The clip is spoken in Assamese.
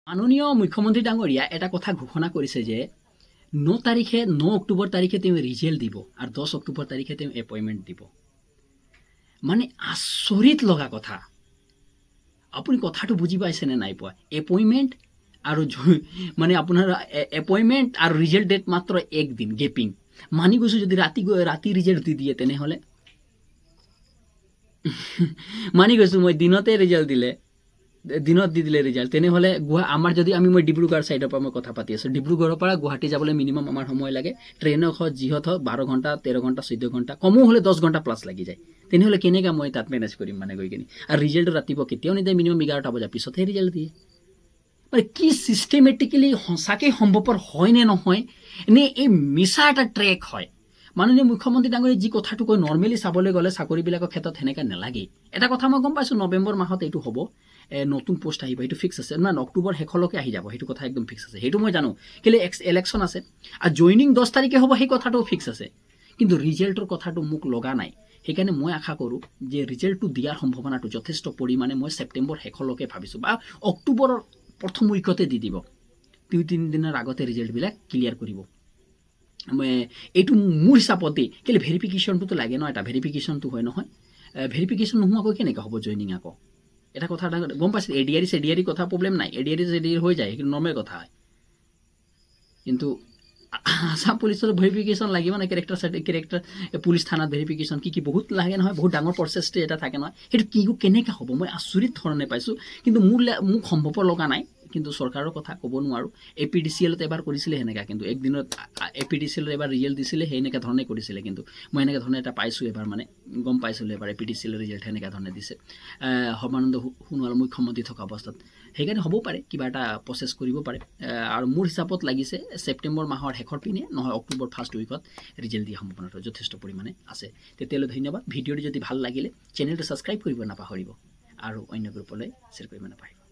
মাননীয় মুখ্যমন্ত্ৰী ডাঙৰীয়া এটা কথা ঘোষণা কৰিছে যে 9 অক্টোবৰ তাৰিখে তেওঁ ৰিজাল্ট দিব আৰু 10 অক্টোবৰ তাৰিখে তেওঁ এপইণ্টমেণ্ট দিব। মানে আচৰিত লগা কথা। আপুনি কথাটো বুজি পাইছেনে নাই পোৱা? এপইণ্টমেণ্ট আৰু মানে আপোনাৰ এপইণ্টমেণ্ট আৰু ৰিজাল্ট ডেট মাত্ৰ একদিন গেপিং। মানি গৈছোঁ যদি ৰাতি ৰিজাল্ট দি দিয়ে তেনেহ'লে মানি গৈছোঁ মই দিনতে ৰিজাল্ট দিলে দিনত দি দিলে ৰিজাল্ট তেনেহ'লে আমাৰ যদি মই ডিব্ৰুগড় ছাইডৰ পৰা মই কথা পাতি আছোঁ, ডিব্ৰুগড়ৰ পৰা গুৱাহাটী যাবলৈ মিনিমাম আমাৰ সময় লাগে ট্ৰেইনত হওক যিহত হওক 12 ঘণ্টা 13 ঘণ্টা 14 ঘণ্টা কমো হ'লে 10 ঘণ্টা প্লাছ লাগি যায়। তেনেহ'লে কেনেকৈ মই তাত মেনেজ কৰিম মানে গৈ কিনে আৰু ৰিজাল্টটো ৰাতিপুৱা কেতিয়াও নিদিয়ে, মিনিমাম 11টা বজাৰ পিছতহে ৰিজাল্ট দিয়ে। মানে কি ছিষ্টেমেটিকেলি সঁচাকৈ সম্ভৱপৰ হয় নে নহয় নে এই মিছা এটা ট্ৰেক হয়? মাননীয় মুখ্যমন্ত্ৰী ডাঙৰীয়াই যি কথাটো কয় নৰ্মেলি চাবলৈ গ'লে চাকৰিবিলাকৰ ক্ষেত্ৰত সেনেকৈ নালাগেই। এটা কথা মই গম পাইছোঁ নৱেম্বৰ মাহত এইটো হ'ব, নতুন পোষ্ট আহিব, সেইটো ফিক্স আছে না, অক্টোবৰ শেষলৈকে আহি যাব, সেইটো কথা একদম ফিক্স আছে, সেইটো মই জানো। কেলৈ ইলেকশ্যন আছে আৰু জইনিং 10 তাৰিখে হ'ব সেই কথাটোও ফিক্স আছে, কিন্তু ৰিজাল্টৰ কথাটো মোক লগা নাই। সেইকাৰণে মই আশা কৰোঁ যে ৰিজাল্টটো দিয়াৰ সম্ভাৱনাটো যথেষ্ট পৰিমাণে মই ছেপ্টেম্বৰ শেষলৈকে ভাবিছোঁ বা অক্টোবৰৰ প্ৰথম উইকতে দি দিব। 2-3 দিনৰ আগতে ৰিজাল্টবিলাক ক্লিয়াৰ কৰিব। এইটো মোৰ হিচাপতে কেলৈ ভেৰিফিকেশ্যনটোতো লাগে ন, এটা ভেৰিফিকেশ্যনটো হয় নহয়, ভেৰিফিকেশ্যন নোহোৱাকৈ কেনেকৈ হ'ব জইনিং আকৌ? এটা কথা গম পাইছে, এডিআৰি কথা প্ৰব্লেম নাই, এডিআৰি হৈ যায়, সেইটো নৰ্মেল কথা হয়। কিন্তু আছাম পুলিচৰ ভেৰিফিকেশ্যন লাগিব নাই, কেৰেক্টাৰ পুলিচ থানাত ভেৰিফিকেশ্যন কি বহুত লাগে নহয়, বহুত ডাঙৰ প্ৰচেছটো এটা থাকে নহয়, সেইটো কেনেকৈ হ'ব মই আচৰিত ধৰণে পাইছোঁ। কিন্তু মোক সম্ভৱপৰ লগা নাই, কিন্তু চৰকাৰৰ কথা ক'ব নোৱাৰোঁ। APDCL এবাৰ কৰিছিলে সেনেকৈ, কিন্তু একদিনত APDCL এবাৰ ৰিজাল্ট দিছিলে সেনেকুৱা ধৰণে কৰিছিলে, কিন্তু মই এনেকুৱা ধৰণে এটা পাইছোঁ এবাৰ, মানে গম পাইছিলোঁ এবাৰ APDCL ৰিজাল্ট সেনেকুৱা ধৰণে দিছে সৰ্বানন্দ সোণোৱাল মুখ্যমন্ত্ৰী থকা অৱস্থাত। সেইকাৰণে হ'ব পাৰে কিবা এটা প্ৰচেছ কৰিব পাৰে, আৰু মোৰ হিচাপত লাগিছে ছেপ্টেম্বৰ মাহৰ শেষৰ পিনে নহয় অক্টোবৰ ফাৰ্ষ্ট উইকত ৰিজাল্ট দিয়া সম্ভাৱনাটো যথেষ্ট পৰিমাণে আছে। তেতিয়ালৈ ধন্যবাদ। ভিডিঅ'টো যদি ভাল লাগিলে চেনেলটো ছাবস্ক্ৰাইব কৰিব নাপাহৰিব আৰু অন্য গ্ৰুপলৈ শ্বেয়াৰ কৰিব নাপাহৰিব।